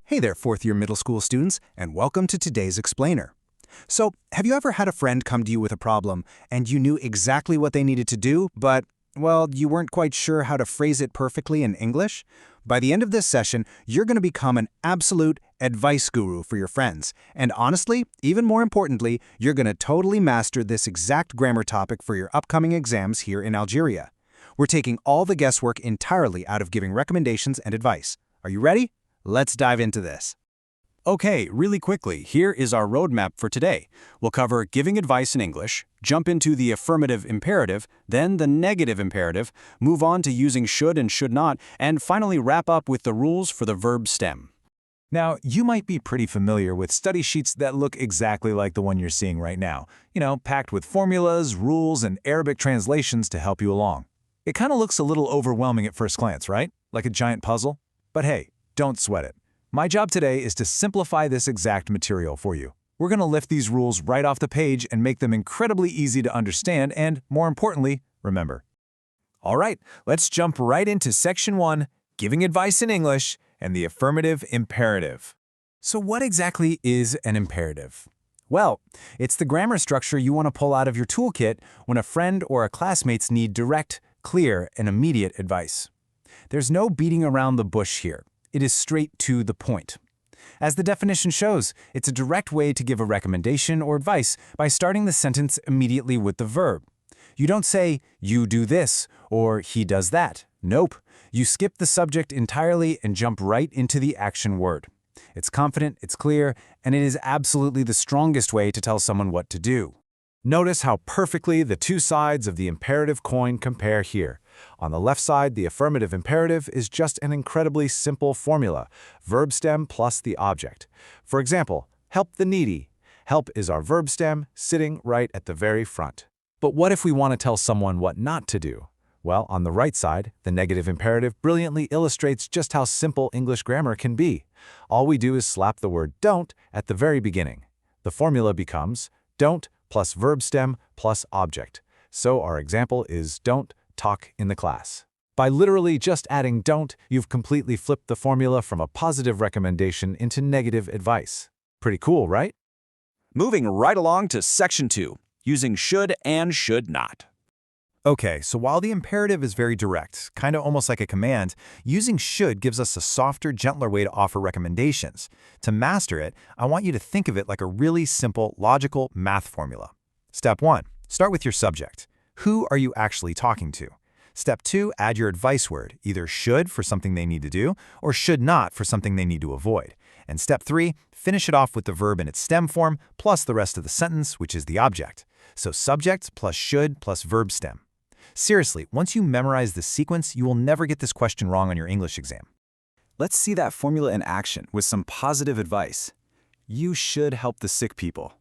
Hey there, fourth-year middle school students, and welcome to today's explainer. So, have you ever had a friend come to you with a problem, and you knew exactly what they needed to do, but, well, you weren't quite sure how to phrase it perfectly in English? By the end of this session, you're going to become an absolute advice guru for your friends. And honestly, even more importantly, you're going to totally master this exact grammar topic for your upcoming exams here in Algeria. We're taking all the guesswork entirely out of giving recommendations and advice. Are you ready? Let's dive into this. Okay, really quickly, here is our roadmap for today. We'll cover giving advice in English, jump into the affirmative imperative, then the negative imperative, move on to using should and should not, and finally wrap up with the rules for the verb stem. Now, you might be pretty familiar with study sheets that look exactly like the one you're seeing right now, packed with formulas, rules, and Arabic translations to help you along. It kind of looks a little overwhelming at first glance, right? Like a giant puzzle? But hey, don't sweat it. My job today is to simplify this exact material for you. We're going to lift these rules right off the page and make them incredibly easy to understand and, more importantly, remember. All right, let's jump right into Section 1, Giving Advice in English, and the affirmative imperative. So what exactly is an imperative? Well, it's the grammar structure you want to pull out of your toolkit when a friend or a classmates need direct, clear, and immediate advice. There's no beating around the bush here. It is straight to the point. As the definition shows, it's a direct way to give a recommendation or advice by starting the sentence immediately with the verb. You don't say, you do this, or he does that. Nope. You skip the subject entirely and jump right into the action word. It's confident, it's clear, and it is absolutely the strongest way to tell someone what to do. Notice how perfectly the two sides of the imperative coin compare here. On the left side, the affirmative imperative is just an incredibly simple formula, verb stem plus the object. For example, help the needy. Help is our verb stem, sitting right at the very front. But what if we want to tell someone what not to do? Well, on the right side, the negative imperative brilliantly illustrates just how simple English grammar can be. All we do is slap the word don't at the very beginning. The formula becomes don't plus verb stem plus object. So our example is don't talk in the class. By literally just adding don't, you've completely flipped the formula from a positive recommendation into negative advice. Pretty cool, right? Moving right along to Section 2, using should and should not. Okay, so while the imperative is very direct, kind of almost like a command, using should gives us a softer, gentler way to offer recommendations. To master it, I want you to think of it like a really simple, logical math formula. Step 1. Start with your subject. Who are you actually talking to? Step 2. Add your advice word, either should for something they need to do, or should not for something they need to avoid. And Step 3. Finish it off with the verb in its stem form, plus the rest of the sentence, which is the object. So subject plus should plus verb stem. Seriously, once you memorize this sequence, you will never get this question wrong on your English exam. Let's see that formula in action with some positive advice. You should help the sick people.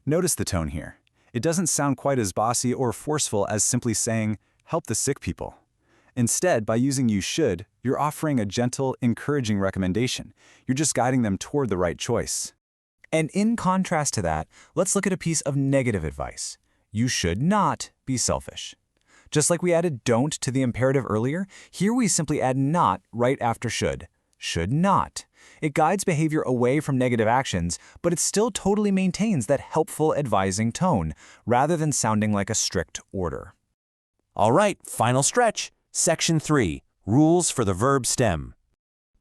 Notice the tone here. It doesn't sound quite as bossy or forceful as simply saying, help the sick people. Instead, by using you should, you're offering a gentle, encouraging recommendation. You're just guiding them toward the right choice. And in contrast to that, let's look at a piece of negative advice. You should not be selfish. Just like we added don't to the imperative earlier, here we simply add not right after should. Should not. It guides behavior away from negative actions, but it still totally maintains that helpful advising tone, rather than sounding like a strict order. All right, final stretch. Section 3, Rules for the verb stem.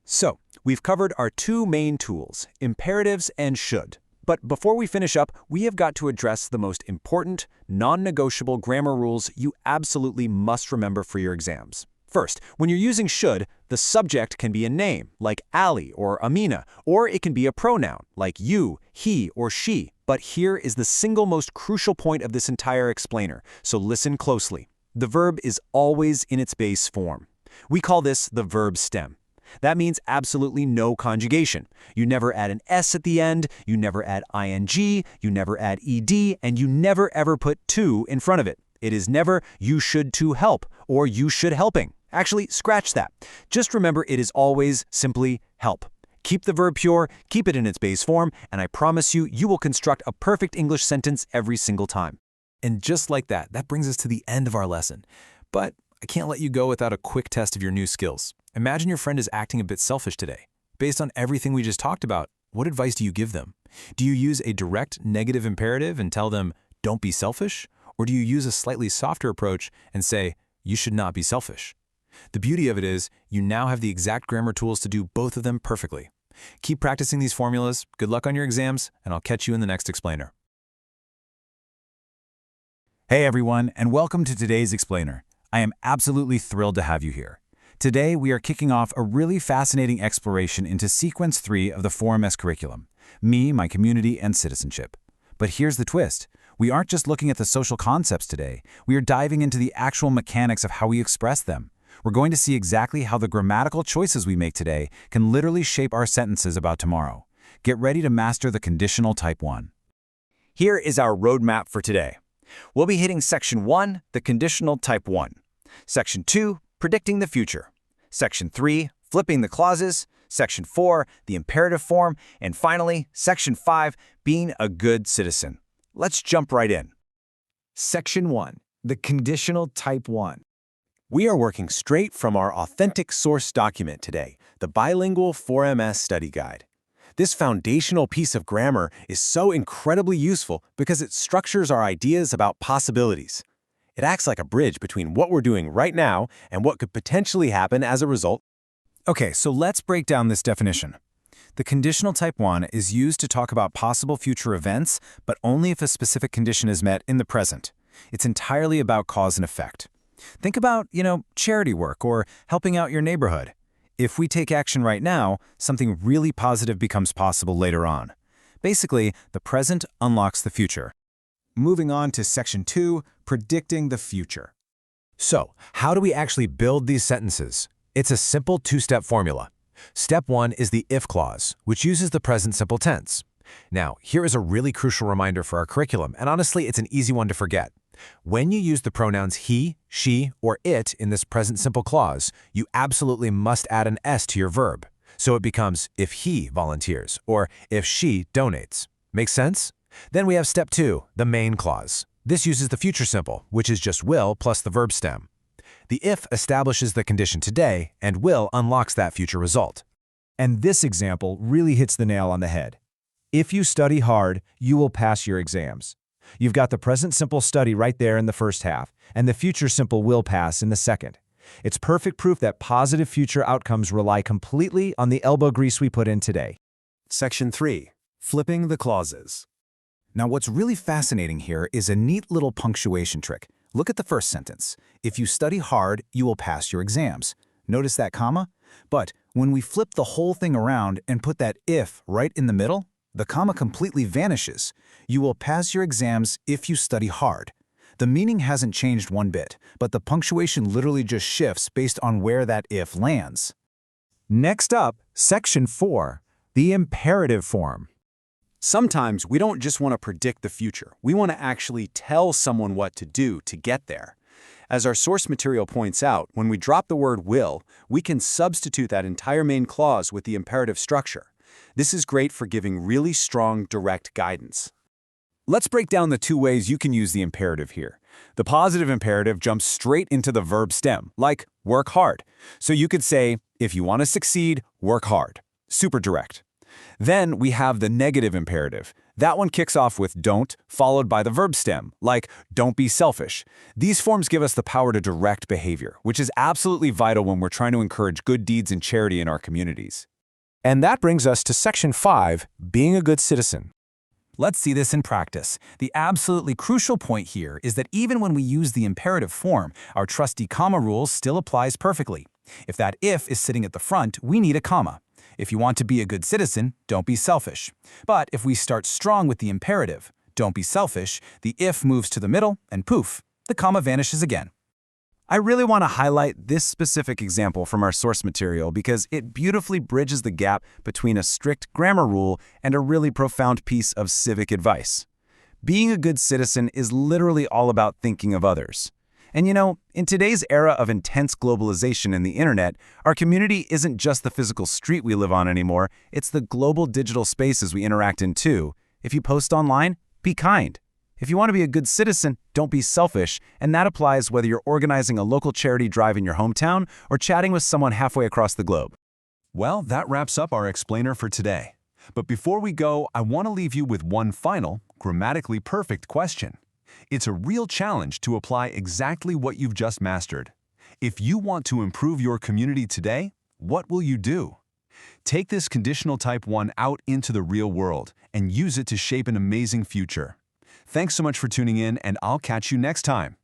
So, we've covered our two main tools, imperatives and should. But before we finish up, we have got to address the most important, non-negotiable grammar rules you absolutely must remember for your exams. First, when you're using should, the subject can be a name, like Ali or Amina, or it can be a pronoun, like you, he, or she. But here is the single most crucial point of this entire explainer, so listen closely. The verb is always in its base form. We call this the verb stem. That means absolutely no conjugation. You never add an S at the end, you never add ing, you never add ed, and you never ever put to in front of it. It is never you should to help or you should helping. Actually, scratch that. Just remember it is always simply help. Keep the verb pure, keep it in its base form, and I promise you, you will construct a perfect English sentence every single time. And just like that, that brings us to the end of our lesson. But I can't let you go without a quick test of your new skills. Imagine your friend is acting a bit selfish today. Based on everything we just talked about, what advice do you give them? Do you use a direct negative imperative and tell them, don't be selfish? Or do you use a slightly softer approach and say, you should not be selfish? The beauty of it is, you now have the exact grammar tools to do both of them perfectly. Keep practicing these formulas, good luck on your exams, and I'll catch you in the next explainer. Hey everyone, and welcome to today's explainer. I am absolutely thrilled to have you here. Today we are kicking off a really fascinating exploration into Sequence 3 of the 4MS curriculum, Me, My Community, and Citizenship. But here's the twist. We aren't just looking at the social concepts today, we are diving into the actual mechanics of how we express them. We're going to see exactly how the grammatical choices we make today can literally shape our sentences about tomorrow. Get ready to master the conditional type 1. Here is our roadmap for today. We'll be hitting Section 1, the conditional type 1. Section 2, predicting the future. Section 3, flipping the clauses. Section 4, the imperative form. And finally, Section 5, being a good citizen. Let's jump right in. Section 1. The conditional type 1. We are working straight from our authentic source document today, the Bilingual 4MS Study Guide. This foundational piece of grammar is so incredibly useful because it structures our ideas about possibilities. It acts like a bridge between what we're doing right now and what could potentially happen as a result. Okay, so let's break down this definition. The conditional type 1 is used to talk about possible future events, but only if a specific condition is met in the present. It's entirely about cause and effect. Think about, charity work or helping out your neighborhood. If we take action right now, something really positive becomes possible later on. Basically, the present unlocks the future. Moving on to Section 2, predicting the future. So, how do we actually build these sentences? It's a simple two-step formula. Step 1 is the if clause, which uses the present simple tense. Now, here is a really crucial reminder for our curriculum, and honestly, it's an easy one to forget. When you use the pronouns he, she, or it in this present simple clause, you absolutely must add an S to your verb. So it becomes if he volunteers or if she donates. Make sense? Then we have step 2, the main clause. This uses the future simple, which is just will plus the verb stem. The if establishes the condition today, and will unlocks that future result. And this example really hits the nail on the head. If you study hard, you will pass your exams. You've got the present simple study right there in the first half, and the future simple will pass in the second. It's perfect proof that positive future outcomes rely completely on the elbow grease we put in today. Section 3, flipping the clauses. Now, what's really fascinating here is a neat little punctuation trick. Look at the first sentence. If you study hard, you will pass your exams. Notice that comma? But when we flip the whole thing around and put that if right in the middle, the comma completely vanishes. You will pass your exams if you study hard. The meaning hasn't changed one bit, but the punctuation literally just shifts based on where that if lands. Next up, Section 4, the imperative form. Sometimes we don't just want to predict the future. We want to actually tell someone what to do to get there. As our source material points out, when we drop the word will, we can substitute that entire main clause with the imperative structure. This is great for giving really strong, direct guidance. Let's break down the two ways you can use the imperative here. The positive imperative jumps straight into the verb stem, like work hard. So you could say, if you want to succeed, work hard. Super direct. Then we have the negative imperative. That one kicks off with don't, followed by the verb stem, like don't be selfish. These forms give us the power to direct behavior, which is absolutely vital when we're trying to encourage good deeds and charity in our communities. And that brings us to Section 5, being a good citizen. Let's see this in practice. The absolutely crucial point here is that even when we use the imperative form, our trusty comma rule still applies perfectly. If that if is sitting at the front, we need a comma. If you want to be a good citizen, don't be selfish. But if we start strong with the imperative, don't be selfish, the if moves to the middle, and poof, the comma vanishes again. I really want to highlight this specific example from our source material because it beautifully bridges the gap between a strict grammar rule and a really profound piece of civic advice. Being a good citizen is literally all about thinking of others. And in today's era of intense globalization and the internet, our community isn't just the physical street we live on anymore, it's the global digital spaces we interact in too. If you post online, be kind. If you want to be a good citizen, don't be selfish, and that applies whether you're organizing a local charity drive in your hometown or chatting with someone halfway across the globe. Well, that wraps up our explainer for today. But before we go, I want to leave you with one final, grammatically perfect question. It's a real challenge to apply exactly what you've just mastered. If you want to improve your community today, what will you do? Take this conditional type 1 out into the real world and use it to shape an amazing future. Thanks so much for tuning in, and I'll catch you next time.